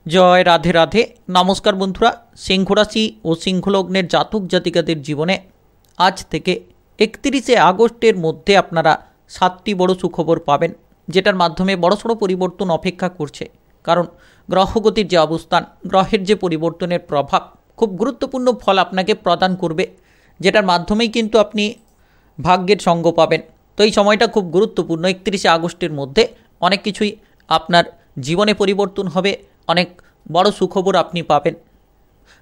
জয় রাধে রাধে। নমস্কার বন্ধুরা, সিংহ রাশি ও সিংহ লগ্নের জাতক জাতিকাদের জীবনে আজ থেকে 31শে আগস্টের মধ্যে আপনারা 7টি বড় সুখবর পাবেন, যেটার মাধ্যমে বড়সড় পরিবর্তন অপেক্ষা করছে। কারণ গ্রহগতির যে অবস্থান, গ্রহের যে পরিবর্তনের প্রভাব খুব গুরুত্বপূর্ণ ফল আপনাকে প্রদান করবে, যেটার মাধ্যমেই কিন্তু আপনি ভাগ্যের সঙ্গ পাবেন। তো এই সময়টা খুব গুরুত্বপূর্ণ। 31শে আগস্টের মধ্যে অনেক কিছুই আপনার জীবনে পরিবর্তন হবে, অনেক বড় সুখবর আপনি পাবেন।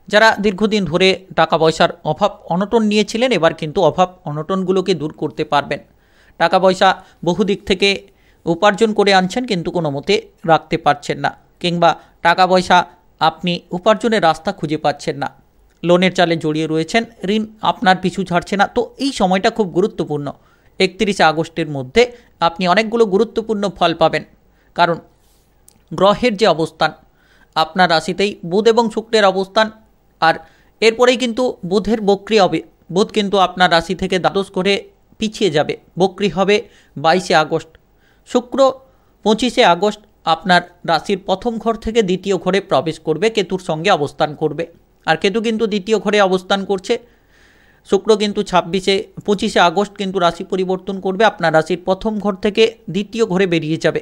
যারা দীর্ঘদিন ধরে টাকা পয়সার অভাব অনটন নিয়েছিলেন, এবার কিন্তু অভাব অনটনগুলোকে দূর করতে পারবেন। টাকা পয়সা বহু দিক থেকে উপার্জন করে আনছেন, কিন্তু কোনো মতে রাখতে পারছেন না, কিংবা টাকা পয়সা আপনি উপার্জনের রাস্তা খুঁজে পাচ্ছেন না। লোনের চালে জড়িয়ে রয়েছেন, ঋণ আপনার পিছু ছাড়ছে না। তো এই সময়টা খুব গুরুত্বপূর্ণ। 31শে আগস্টের মধ্যে আপনি অনেকগুলো গুরুত্বপূর্ণ ফল পাবেন। কারণ গ্রহের যে অবস্থান, আপনার রাশিতেই বুধ এবং শুক্রের অবস্থান, আর এরপরেই কিন্তু বুধের বক্রি হবে। বুধ কিন্তু আপনার রাশি থেকে দ্বাদশ করে পিছিয়ে যাবে, বক্রি হবে 22শে আগস্ট। শুক্র 25শে আগস্ট আপনার রাশির প্রথম ঘর থেকে দ্বিতীয় ঘরে প্রবেশ করবে, কেতুর সঙ্গে অবস্থান করবে। আর কেতু কিন্তু দ্বিতীয় ঘরে অবস্থান করছে। শুক্র কিন্তু 25শে আগস্ট কিন্তু রাশি পরিবর্তন করবে, আপনার রাশির প্রথম ঘর থেকে দ্বিতীয় ঘরে বেরিয়ে যাবে।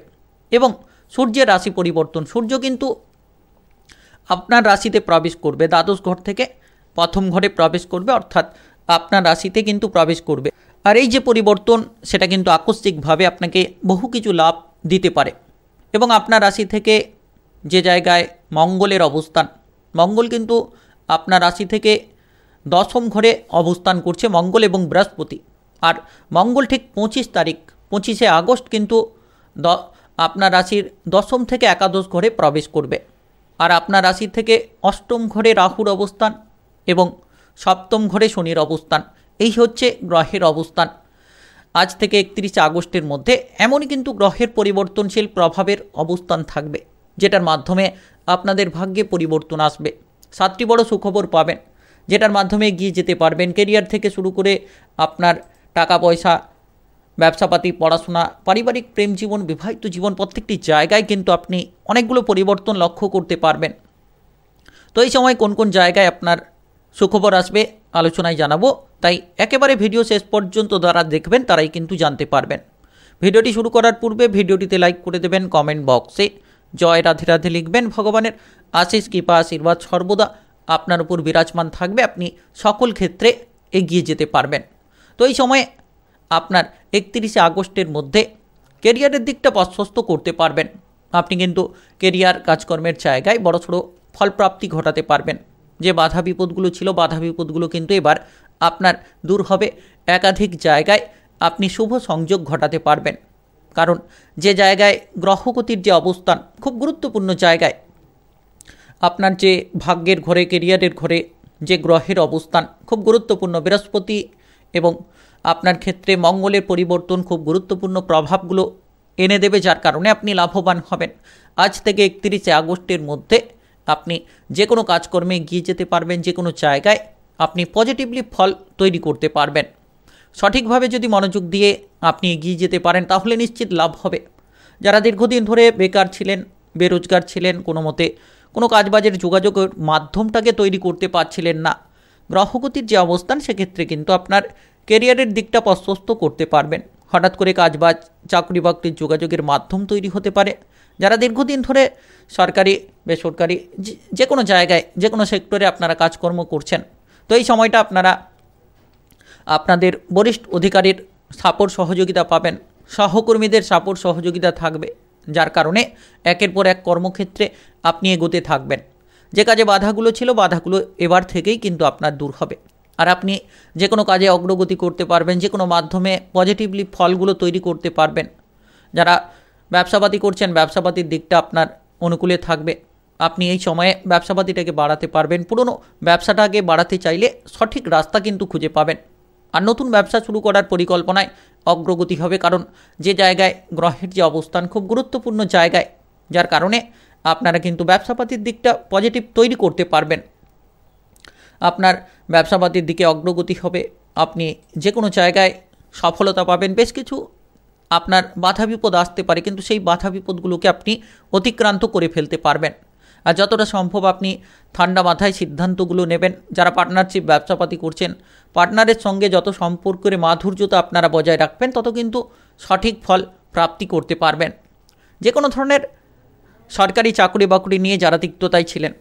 এবং সূর্যের রাশি পরিবর্তন, সূর্য কিন্তু আপনার রাশিতে প্রবেশ করবে, দ্বাদশ ঘর থেকে প্রথম ঘরে প্রবেশ করবে, অর্থাৎ আপনার রাশিতে কিন্তু প্রবেশ করবে। আর এই যে পরিবর্তন, সেটা কিন্তু আকস্মিকভাবে আপনাকে বহু কিছু লাভ দিতে পারে। এবং আপনার রাশি থেকে যে জায়গায় মঙ্গলের অবস্থান, মঙ্গল কিন্তু আপনার রাশি থেকে দশম ঘরে অবস্থান করছে, মঙ্গল এবং বৃহস্পতি। আর মঙ্গল ঠিক 25শে আগস্ট কিন্তু আপনার রাশির দশম থেকে একাদশ ঘরে প্রবেশ করবে। আর আপনার রাশি থেকে অষ্টম ঘরে রাহুর অবস্থান এবং সপ্তম ঘরে শনির অবস্থান। এই হচ্ছে গ্রহের অবস্থান আজ থেকে 31শে আগস্টের মধ্যে। এমনই কিন্তু গ্রহের পরিবর্তনশীল প্রভাবের অবস্থান থাকবে, যেটার মাধ্যমে আপনাদের ভাগ্যে পরিবর্তন আসবে। 7টি বড় সুখবর পাবেন, যেটার মাধ্যমে এগিয়ে যেতে পারবেন। কেরিয়ার থেকে শুরু করে আপনার টাকা পয়সা, ব্যবসাপাতি, পড়াশোনা, পারিবারিক, প্রেম জীবন, বিবাহিত জীবন, প্রত্যেকটি জায়গায় কিন্তু আপনি অনেকগুলো পরিবর্তন লক্ষ্য করতে পারবেন। তো এই সময় কোন কোন জায়গায় আপনার সুখবর আসবে আলোচনায় জানাবো, তাই একেবারে ভিডিও শেষ পর্যন্ত যারা দেখবেন তারাই কিন্তু জানতে পারবেন। ভিডিওটি শুরু করার পূর্বে ভিডিওটিতে লাইক করে দেবেন, কমেন্ট বক্সে জয় রাধে রাধে লিখবেন। ভগবানের আশিস কৃপা আশীর্বাদ সর্বদা আপনার উপর বিরাজমান থাকবে, আপনি সকল ক্ষেত্রে এগিয়ে যেতে পারবেন। তো এই সময়ে আপনার 31শে আগস্টের মধ্যে কেরিয়ারের দিকটা প্রশস্ত করতে পারবেন। আপনি কিন্তু কেরিয়ার কাজকর্মের জায়গায় বড়সড় ফলপ্রাপ্তি ঘটাতে পারবেন। যে বাধা বিপদগুলো ছিল, বাধা বিপদগুলো কিন্তু এবার আপনার দূর হবে। একাধিক জায়গায় আপনি শুভ সংযোগ ঘটাতে পারবেন। কারণ যে জায়গায় গ্রহগতির যে অবস্থান, খুব গুরুত্বপূর্ণ জায়গায় আপনার যে ভাগ্যের ঘরে, কেরিয়ারের ঘরে যে গ্রহের অবস্থান খুব গুরুত্বপূর্ণ। বৃহস্পতি এবং আপনার ক্ষেত্রে মঙ্গলের পরিবর্তন খুব গুরুত্বপূর্ণ প্রভাবগুলো এনে দেবে, যার কারণে আপনি লাভবান হবেন। আজ থেকে 31শে আগস্টের মধ্যে আপনি যে কোনো কাজকর্মে এগিয়ে যেতে পারবেন, যে কোনো জায়গায় আপনি পজিটিভলি ফল তৈরি করতে পারবেন। সঠিকভাবে যদি মনোযোগ দিয়ে আপনি এগিয়ে যেতে পারেন, তাহলে নিশ্চিত লাভ হবে। যারা দীর্ঘদিন ধরে বেকার ছিলেন, বেরোজগার ছিলেন, কোনো মতে কোনো কাজবাজের যোগাযোগের মাধ্যমটাকে তৈরি করতে পারছিলেন না, গ্রহগতির যে অবস্থান, সেক্ষেত্রে কিন্তু আপনার কেরিয়ারের দিকটা প্রশস্ত করতে পারবেন। হঠাৎ করে কাজবাজ, চাকরি বাকরির যোগাযোগের মাধ্যম তৈরি হতে পারে। যারা দীর্ঘদিন ধরে সরকারি, বেসরকারি, যে কোনো জায়গায়, যে কোনো সেক্টরে আপনারা কাজকর্ম করছেন, তো এই সময়টা আপনারা আপনাদের বরিষ্ঠ অধিকারীর সাপোর্ট সহযোগিতা পাবেন, সহকর্মীদের সাপোর্ট সহযোগিতা থাকবে, যার কারণে একের পর এক কর্মক্ষেত্রে আপনি এগোতে থাকবেন। যে কাজে বাধাগুলো ছিল, বাধাগুলো এবার থেকেই কিন্তু আপনার দূর হবে। আর আপনি যে কোনো কাজে অগ্রগতি করতে পারবেন, যে কোনো মাধ্যমে পজিটিভলি ফলগুলো তৈরি করতে পারবেন। যারা ব্যবসাপাতি করছেন, ব্যবসাপাতির দিকটা আপনার অনুকূলে থাকবে। আপনি এই সময়ে ব্যবসাপাতিটাকে বাড়াতে পারবেন। পুরনো ব্যবসাটাকে বাড়াতে চাইলে সঠিক রাস্তা কিন্তু খুঁজে পাবেন। আর নতুন ব্যবসা শুরু করার পরিকল্পনায় অগ্রগতি হবে, কারণ যে জায়গায় গ্রহের যে অবস্থান খুব গুরুত্বপূর্ণ জায়গায়, যার কারণে আপনারা কিন্তু ব্যবসাপাতির দিকটা পজিটিভ তৈরি করতে পারবেন। আপনার ব্যবসাপাতির দিকে অগ্রগতি হবে, আপনি যে কোনো জায়গায় সফলতা পাবেন। বেশ কিছু আপনার বাধা বিপদ আসতে পারে, কিন্তু সেই বাধা বিপদগুলোকে আপনি অতিক্রান্ত করে ফেলতে পারবেন। আর যতটা সম্ভব আপনি ঠান্ডা মাথায় সিদ্ধান্তগুলো নেবেন। যারা পার্টনারশিপ ব্যবসাপাতি করছেন, পার্টনারের সঙ্গে যত সম্পর্কের মাধুর্যতা আপনারা বজায় রাখবেন, তত কিন্তু সঠিক ফল প্রাপ্তি করতে পারবেন। যে কোনো ধরনের সরকারি চাকরি বাকরি নিয়ে যারা তিক্ততায় ছিলেন,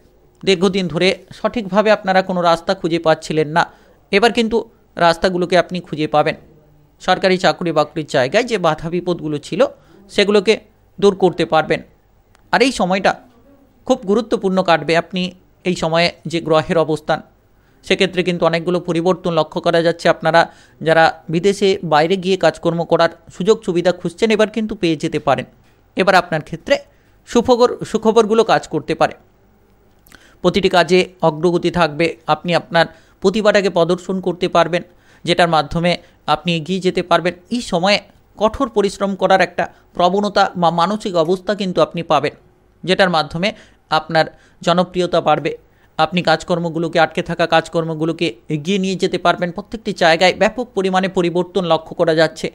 দীর্ঘদিন ধরে সঠিকভাবে আপনারা কোনো রাস্তা খুঁজে পাচ্ছিলেন না, এবার কিন্তু রাস্তাগুলোকে আপনি খুঁজে পাবেন। সরকারি চাকরি বাকরির জায়গায় যে বাধা বিপদগুলো ছিল সেগুলোকে দূর করতে পারবেন। আর এই সময়টা খুব গুরুত্বপূর্ণ কাটবে। আপনি এই সময়ে যে গ্রহের অবস্থান, সেক্ষেত্রে কিন্তু অনেকগুলো পরিবর্তন লক্ষ্য করা যাচ্ছে। আপনারা যারা বিদেশে বাইরে গিয়ে কাজকর্ম করার সুযোগ সুবিধা খুঁজছেন, এবার কিন্তু পেয়ে যেতে পারেন। এবার আপনার ক্ষেত্রে সুখবরগুলো কাজ করতে পারে। প্রতিটি কাজে অগ্রগতি থাকবে। আপনি আপনার প্রতিভাটাকে প্রদর্শন করতে পারবেন, যেটার মাধ্যমে আপনি এগিয়ে যেতে পারবেন। এই সময়ে কঠোর পরিশ্রম করার একটা প্রবণতা বা মানসিক অবস্থা কিন্তু আপনি পাবেন, যেটার মাধ্যমে আপনার জনপ্রিয়তা বাড়বে। আপনি কাজকর্মগুলোকে, আটকে থাকা কাজকর্মগুলোকে এগিয়ে নিয়ে যেতে পারবেন। প্রত্যেকটি জায়গায় ব্যাপক পরিমাণে পরিবর্তন লক্ষ্য করা যাচ্ছে,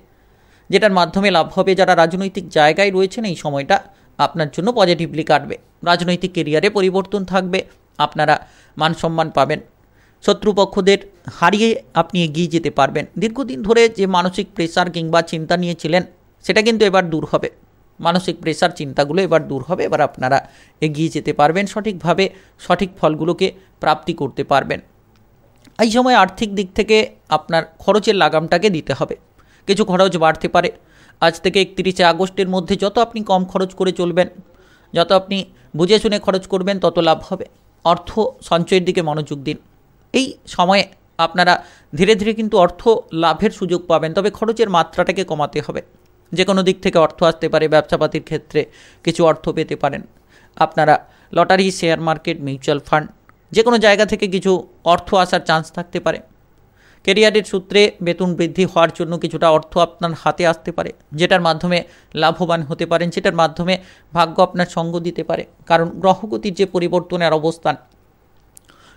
যেটার মাধ্যমে লাভ হবে। যারা রাজনৈতিক জায়গায় রয়েছেন, এই সময়টা আপনার জন্য পজিটিভলি কাটবে। রাজনৈতিক কেরিয়ারে পরিবর্তন থাকবে, আপনারা মান সম্মান পাবেন। শত্রুপক্ষদের হারিয়ে আপনি এগিয়ে যেতে পারবেন। দীর্ঘদিন ধরে যে মানসিক প্রেসার কিংবা চিন্তা নিয়েছিলেন, সেটা কিন্তু এবার দূর হবে। মানসিক প্রেসার, চিন্তাগুলো এবার দূর হবে। এবার আপনারা এগিয়ে যেতে পারবেন, সঠিকভাবে সঠিক ফলগুলোকে প্রাপ্তি করতে পারবেন। এই সময় আর্থিক দিক থেকে আপনার খরচের লাগামটাকে দিতে হবে। কিছু খরচ বাড়তে পারে। আজ থেকে 31 আগস্টের মধ্যে যত আপনি কম খরচ করে চলবেন, যত আপনি বুঝে শুনে খরচ করবেন, তত লাভ হবে। অর্থ সঞ্চয়ের দিকে মনোযোগ দিন। এই সময়ে আপনারা ধীরে ধীরে কিন্তু অর্থ লাভের সুযোগ পাবেন, তবে খরচের মাত্রাটাকে কমাতে হবে। যে কোনো দিক থেকে অর্থ আসতে পারে। ব্যবসাপাতির ক্ষেত্রে কিছু অর্থ পেতে পারেন। আপনারা lottery, share market, mutual fund, যে কোনো জায়গা থেকে কিছু অর্থ আসার চান্স থাকতে পারে। ক্যারিয়ারের সূত্রে বেতন বৃদ্ধি হওয়ার জন্য কিছুটা অর্থ আপনার হাতে আসতে পারে, যেটার মাধ্যমে লাভবান হতে পারেন, যেটার মাধ্যমে ভাগ্য আপনার সঙ্গ দিতে পারে। কারণ গ্রহগতির যে পরিবর্তনের অবস্থান,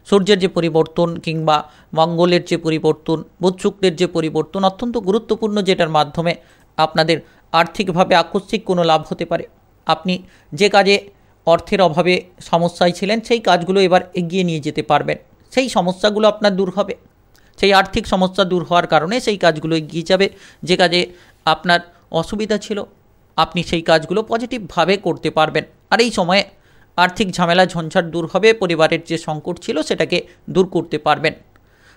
সূর্যের যে পরিবর্তন কিংবা মঙ্গলের যে পরিবর্তন, বুধ শুক্রের যে পরিবর্তন অত্যন্ত গুরুত্বপূর্ণ, যেটার মাধ্যমে আপনাদের আর্থিকভাবে আকস্মিক কোনো লাভ হতে পারে। আপনি যে কাজে অর্থের অভাবে সমস্যায় ছিলেন, সেই কাজগুলো এবার এগিয়ে নিয়ে যেতে পারবেন। সেই সমস্যাগুলো আপনার দূর হবে। সেই আর্থিক সমস্যা দূর হওয়ার কারণে সেই কাজগুলো এগিয়ে যাবে। যে কাজে আপনার অসুবিধা ছিল, আপনি সেই কাজগুলো পজিটিভভাবে করতে পারবেন। আর এই সময়ে আর্থিক ঝামেলা ঝঞ্ঝাট দূর হবে। পরিবারের যে সংকট ছিল, সেটাকে দূর করতে পারবেন।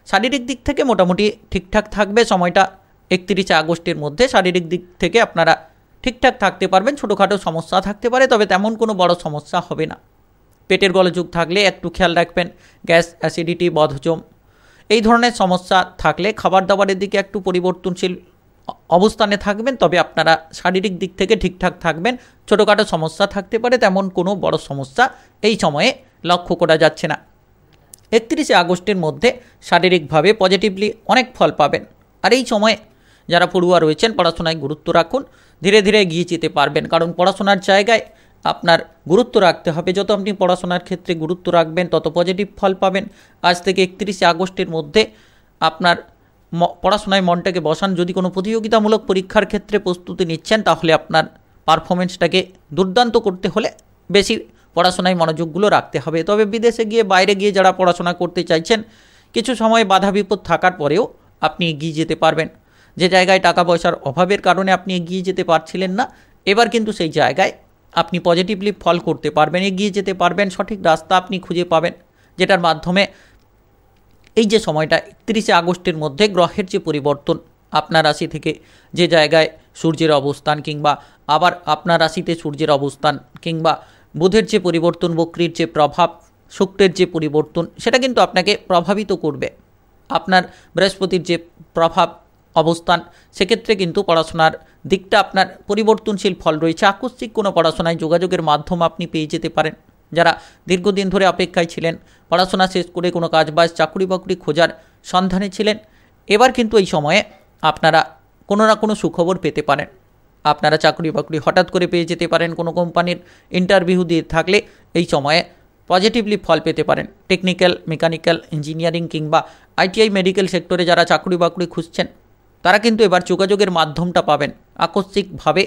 শারীরিক দিক থেকে মোটামুটি ঠিকঠাক থাকবে সময়টা। 31 আগস্টের মধ্যে শারীরিক দিক থেকে আপনারা ঠিকঠাক থাকতে পারবেন। ছোটোখাটো সমস্যা থাকতে পারে, তবে তেমন কোনো বড় সমস্যা হবে না। পেটের গোলযোগ থাকলে একটু খেয়াল রাখবেন। গ্যাস, অ্যাসিডিটি, বদহজম, এই ধরনের সমস্যা থাকলে খাবার দাবারের দিকে একটু পরিবর্তনশীল অবস্থানে থাকবেন, তবে আপনারা শারীরিক দিক থেকে ঠিকঠাক থাকবেন। ছোটোখাটো সমস্যা থাকতে পারে, তেমন কোনো বড় সমস্যা এই সময়ে লক্ষ্য করা যাচ্ছে না। 31 আগস্টের মধ্যে শারীরিকভাবে পজিটিভলি অনেক ফল পাবেন। আর এই সময়ে যারা পড়ুয়া রয়েছেন, পড়াশোনায় গুরুত্ব রাখুন। ধীরে ধীরে এগিয়ে যেতে পারবেন, কারণ পড়াশোনার জায়গায় আপনার গুরুত্ব রাখতে হবে। যত আপনি পড়াশোনার ক্ষেত্রে গুরুত্ব রাখবেন, তত পজিটিভ ফল পাবেন। আজ থেকে 31 আগস্টের মধ্যে আপনার পড়াশোনায় মনটাকে বসান। যদি কোনো প্রতিযোগিতামূলক পরীক্ষার ক্ষেত্রে প্রস্তুতি নিচ্ছেন, তাহলে আপনার পারফরমেন্সটাকে দুর্দান্ত করতে হলে বেশি পড়াশোনায় মনোযোগগুলো রাখতে হবে। তবে বিদেশে গিয়ে, বাইরে গিয়ে যারা পড়াশোনা করতে চাইছেন, কিছু সময় বাধা বিপদ থাকার পরেও আপনি এগিয়ে যেতে পারবেন। যে জায়গায় টাকা পয়সার অভাবের কারণে আপনি এগিয়ে যেতে পারছিলেন না, এবার কিন্তু সেই জায়গায় আপনি পজিটিভলি ফল করতে পারবেন, এগিয়ে যেতে পারবেন। সঠিক রাস্তা আপনি খুঁজে পাবেন, যেটার মাধ্যমে এই যে সময়টা 31 আগস্টের মধ্যে গ্রহের যে পরিবর্তন, আপনার রাশি থেকে যে জায়গায় সূর্যের অবস্থান, কিংবা আবার আপনার রাশিতে সূর্যের অবস্থান, কিংবা বুধের যে পরিবর্তন, বক্রীর যে প্রভাব, শুক্রের যে পরিবর্তন, সেটা কিন্তু আপনাকে প্রভাবিত করবে। আপনার বৃহস্পতির যে প্রভাব, অবস্থান, সেক্ষেত্রে কিন্তু পড়াশোনার দিকটা আপনার পরিবর্তনশীল ফল রয়েছে। আকস্মিক কোনো পড়াশোনায় যোগাযোগের মাধ্যম আপনি পেয়ে যেতে পারেন। যারা দীর্ঘদিন ধরে অপেক্ষায় ছিলেন, পড়াশোনা শেষ করে কোনো কাজবাজ, চাকরি বাকরি খোঁজার সন্ধানে ছিলেন, এবার কিন্তু এই সময়ে আপনারা কোনো না কোনো সুখবর পেতে পারেন। আপনারা চাকরি বাকরি হঠাৎ করে পেয়ে যেতে পারেন। কোনো কোম্পানির ইন্টারভিউ দিয়ে থাকলে এই সময়ে পজিটিভলি ফল পেতে পারেন। টেকনিক্যাল, মেকানিক্যাল, ইঞ্জিনিয়ারিং কিংবা ITI মেডিকেল সেক্টরে যারা চাকরি বাকরি খুঁজছেন, তারা কিন্তু এবার যোগাযোগের মাধ্যমটা পাবেন। আকস্মিকভাবে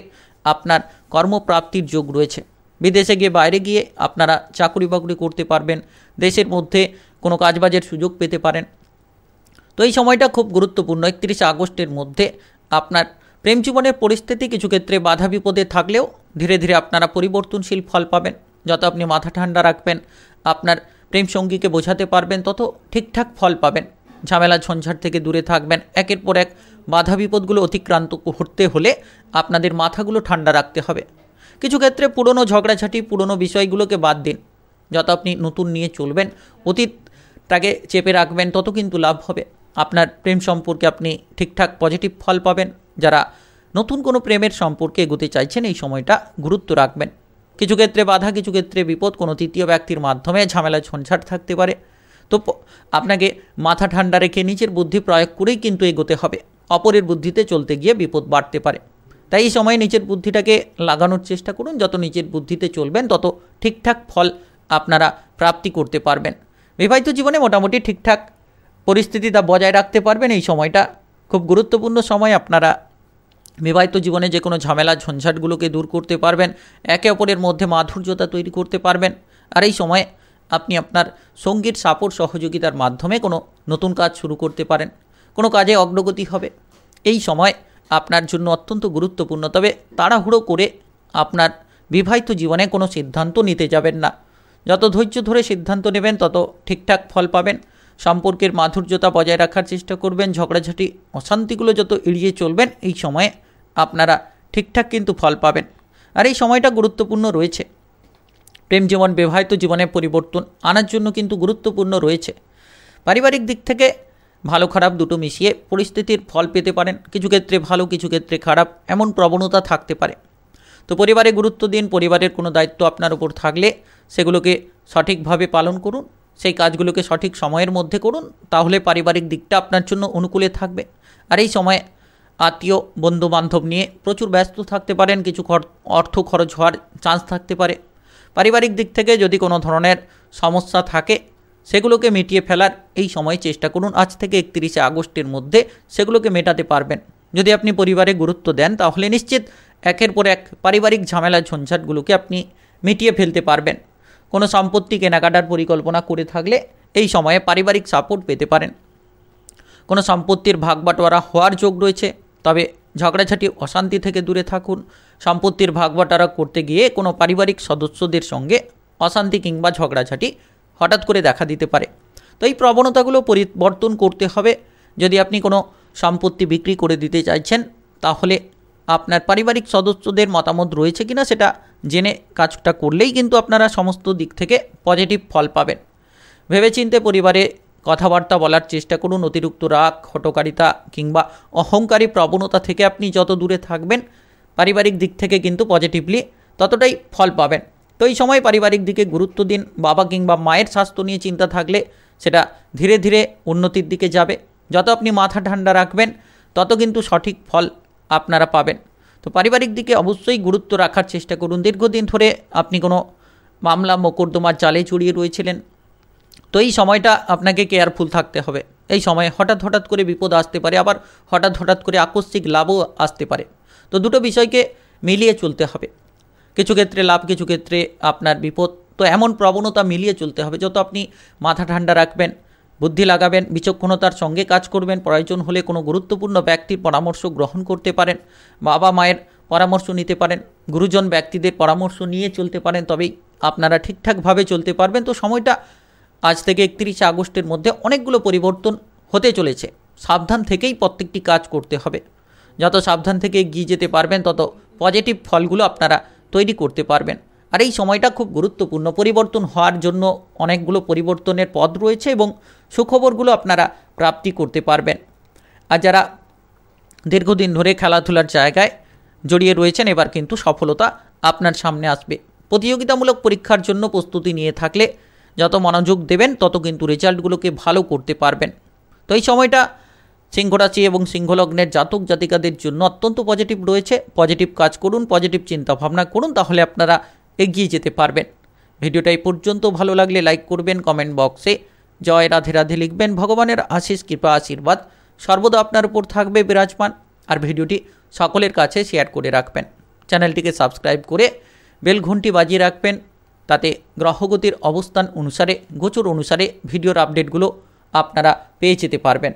আপনার কর্মপ্রাপ্তির যোগ রয়েছে। বিদেশে গিয়ে বাইরে গিয়ে আপনারা চাকরি বাকরি করতে পারবেন, দেশের মধ্যে কোনো কাজবাজের সুযোগ পেতে পারেন। তো এই সময়টা খুব গুরুত্বপূর্ণ। 31 আগস্টের মধ্যে আপনার প্রেম জীবনের পরিস্থিতি কিছু ক্ষেত্রে বাধা বিপদে থাকলেও ধীরে ধীরে আপনারা পরিবর্তনশীল ফল পাবেন। যত আপনি মাথা ঠান্ডা রাখবেন, আপনার প্রেম সঙ্গীকে বোঝাতে পারবেন, তত ঠিকঠাক ফল পাবেন। ঝামেলা ঝঞ্ঝাট থেকে দূরে থাকবেন। একের পর এক বাধা বিপদগুলো অতিক্রান্ত করতে হলে আপনাদের মাথাগুলো ঠান্ডা রাখতে হবে। কিছু ক্ষেত্রে পুরনো ঝগড়াঝাটি, পুরনো বিষয়গুলোকে বাদ দিন। যত আপনি নতুন নিয়ে চলবেন, অতীতটাকে চেপে রাখবেন, তত কিন্তু লাভ হবে। আপনার প্রেম সম্পর্কে আপনি ঠিকঠাক পজিটিভ ফল পাবেন। যারা নতুন কোনো প্রেমের সম্পর্কে এগোতে চাইছেন, এই সময়টা গুরুত্ব রাখবেন। কিছু ক্ষেত্রে বাধা, কিছু ক্ষেত্রে বিপদ, কোনো তৃতীয় ব্যক্তির মাধ্যমে ঝামেলা ঝঞ্ঝাট থাকতে পারে। তো আপনাকে মাথা ঠান্ডা রেখে নিজের বুদ্ধি প্রয়োগ করেই কিন্তু এগোতে হবে। অপরের বুদ্ধিতে চলতে গিয়ে বিপদ বাড়তে পারে। তাই এই সময়ে নিজের বুদ্ধিটাকে লাগানোর চেষ্টা করুন। যত নিজের বুদ্ধিতে চলবেন, তত ঠিকঠাক ফল আপনারা প্রাপ্তি করতে পারবেন। বিবাহিত জীবনে মোটামুটি ঠিকঠাক পরিস্থিতিটা বজায় রাখতে পারবেন। এই সময়টা খুব গুরুত্বপূর্ণ সময়। আপনারা বিবাহিত জীবনে যে কোনো ঝামেলা ঝঞ্ঝাটগুলোকে দূর করতে পারবেন, একে অপরের মধ্যে মাধুর্যতা তৈরি করতে পারবেন। আর এই সময়ে আপনি আপনার সঙ্গীর সাপোর্ট সহযোগিতার মাধ্যমে কোনো নতুন কাজ শুরু করতে পারেন, কোনো কাজে অগ্রগতি হবে। এই সময় আপনার জন্য অত্যন্ত গুরুত্বপূর্ণ। তবে তাড়াহুড়ো করে আপনার বিবাহিত জীবনে কোনো সিদ্ধান্ত নিতে যাবেন না। যত ধৈর্য ধরে সিদ্ধান্ত নেবেন, তত ঠিকঠাক ফল পাবেন। সম্পর্কের মাধুর্যতা বজায় রাখার চেষ্টা করবেন। ঝগড়াঝাটি, অশান্তিগুলো যত এড়িয়ে চলবেন, এই সময়ে আপনারা ঠিকঠাক কিন্তু ফল পাবেন। আর এই সময়টা গুরুত্বপূর্ণ রয়েছে। প্রেম জীবন বিবাহিত জীবনে পরিবর্তন আনার জন্য কিন্তু গুরুত্বপূর্ণ রয়েছে। পারিবারিক দিক থেকে ভালো খারাপ দুটো মিশিয়ে পরিস্থিতির ফল পেতে পারেন। কিছু ক্ষেত্রে ভালো, কিছু ক্ষেত্রে খারাপ, এমন প্রবণতা থাকতে পারে। তো পরিবারে গুরুত্ব দিন। পরিবারের কোনো দায়িত্ব আপনার উপর থাকলে সেগুলোকে সঠিকভাবে পালন করুন। সেই কাজগুলোকে সঠিক সময়ের মধ্যে করুন, তাহলে পারিবারিক দিকটা আপনার জন্য অনুকূলে থাকবে। আর এই সময়ে আত্মীয় বন্ধুবান্ধব নিয়ে প্রচুর ব্যস্ত থাকতে পারেন। কিছু অর্থ খরচ হওয়ার চান্স থাকতে পারে। পারিবারিক দিক থেকে যদি কোনো ধরনের সমস্যা থাকে, সেগুলোকে মিটিয়ে ফেলার এই সময় চেষ্টা করুন। আজ থেকে 31 আগস্টের মধ্যে সেগুলোকে মেটাতে পারবেন। যদি আপনি পরিবারে গুরুত্ব দেন, তাহলে নিশ্চিত একের পর এক পারিবারিক ঝামেলা ঝঞ্ঝাটগুলোকে আপনি মিটিয়ে ফেলতে পারবেন। কোনো সম্পত্তি কেনাকাটার পরিকল্পনা করে থাকলে এই সময়ে পারিবারিক সাপোর্ট পেতে পারেন। কোনো সম্পত্তির ভাগ বাটোয়ারা হওয়ার যোগ রয়েছে, তবে ঝগড়াঝাটি অশান্তি থেকে দূরে থাকুন। সম্পত্তির ভাগ বাটোয়ারা করতে গিয়ে কোনো পারিবারিক সদস্যদের সঙ্গে অশান্তি কিংবা ঝগড়াঝাটি হঠাৎ করে দেখা দিতে পারে। তো এই প্রবণতাগুলো পরিবর্তন করতে হবে। যদি আপনি কোনো সম্পত্তি বিক্রি করে দিতে চাইছেন, তাহলে আপনার পারিবারিক সদস্যদের মতামত রয়েছে কিনা সেটা জেনে কাজটা করলেই কিন্তু আপনারা সমস্ত দিক থেকে পজিটিভ ফল পাবেন। ভেবেচিন্তে পরিবারে কথাবার্তা বলার চেষ্টা করুন। অতিরিক্ত রাগ, হটকারিতা কিংবা অহংকারী প্রবণতা থেকে আপনি যত দূরে থাকবেন, পারিবারিক দিক থেকে কিন্তু পজিটিভলি ততটাই ফল পাবেন। তো এই সময় পারিবারিক দিকে গুরুত্ব দিন। বাবা কিংবা মায়ের স্বাস্থ্য নিয়ে চিন্তা থাকলে সেটা ধীরে ধীরে উন্নতির দিকে যাবে। যত আপনি মাথা ঠান্ডা রাখবেন, তত কিন্তু সঠিক ফল আপনারা পাবেন। তো পারিবারিক দিকে অবশ্যই গুরুত্ব রাখার চেষ্টা করুন। দীর্ঘদিন ধরে আপনি কোনো মামলা মোকদ্দমার জালে জড়িয়ে রয়েছিলেন, তো এই সময়টা আপনাকে কেয়ারফুল থাকতে হবে। এই সময়ে হঠাৎ করে বিপদ আসতে পারে, আবার হঠাৎ করে আকস্মিক লাভও আসতে পারে। তো দুটো বিষয়কে মিলিয়ে চলতে হবে। কিছু ক্ষেত্রে লাভ, কিছু ক্ষেত্রে আপনার বিপদ। তো এমন প্রবণতা মিলিয়ে চলতে হবে। যত আপনি মাথা ঠান্ডা রাখবেন, বুদ্ধি লাগাবেন, বিচক্ষণতার সঙ্গে কাজ করবেন, প্রয়োজন হলে কোনো গুরুত্বপূর্ণ ব্যক্তির পরামর্শ গ্রহণ করতে পারেন, বাবা মায়ের পরামর্শ নিতে পারেন, গুরুজন ব্যক্তিদের পরামর্শ নিয়ে চলতে পারেন, তবেই আপনারা ঠিকঠাকভাবে চলতে পারবেন। তো সময়টা আজ থেকে 31 আগস্টের মধ্যে অনেকগুলো পরিবর্তন হতে চলেছে। সাবধান থেকেই প্রত্যেকটি কাজ করতে হবে। যত সাবধান থেকে এগিয়ে যেতে পারবেন, তত পজিটিভ ফলগুলো আপনারা তৈরি করতে পারবেন। আর এই সময়টা খুব গুরুত্বপূর্ণ। পরিবর্তন হওয়ার জন্য অনেকগুলো পরিবর্তনের পথ রয়েছে এবং সুখবরগুলো আপনারা প্রাপ্তি করতে পারবেন। আর যারা দীর্ঘদিন ধরে খেলাধুলার জায়গায় জড়িয়ে রয়েছেন, এবার কিন্তু সফলতা আপনার সামনে আসবে। প্রতিযোগিতামূলক পরীক্ষার জন্য প্রস্তুতি নিয়ে থাকলে যত মনোযোগ দেবেন, তত কিন্তু রেজাল্টগুলোকে ভালো করতে পারবেন। তো এই সময়টা সিংহ রাশি এবং সিংহলগ্নের জাতক জাতিকাদের জন্য অত্যন্ত পজিটিভ রয়েছে। পজিটিভ কাজ করুন, পজিটিভ চিন্তা ভাবনা করুন, তাহলে আপনারা এগিয়ে যেতে পারবেন। ভিডিওটা এই পর্যন্ত ভালো লাগলে লাইক করবেন, কমেন্ট বক্সে জয় রাধে রাধে লিখবেন। ভগবানের আশিস কৃপা আশীর্বাদ সর্বদা আপনার উপর থাকবে বিরাজমান। আর ভিডিওটি সকলের কাছে শেয়ার করে রাখবেন। চ্যানেলটিকে সাবস্ক্রাইব করে বেলঘণ্টি বাজিয়ে রাখবেন, তাতে গ্রহগতির অবস্থান অনুসারে গোচর অনুসারে ভিডিওর আপডেটগুলো আপনারা পেয়ে যেতে পারবেন।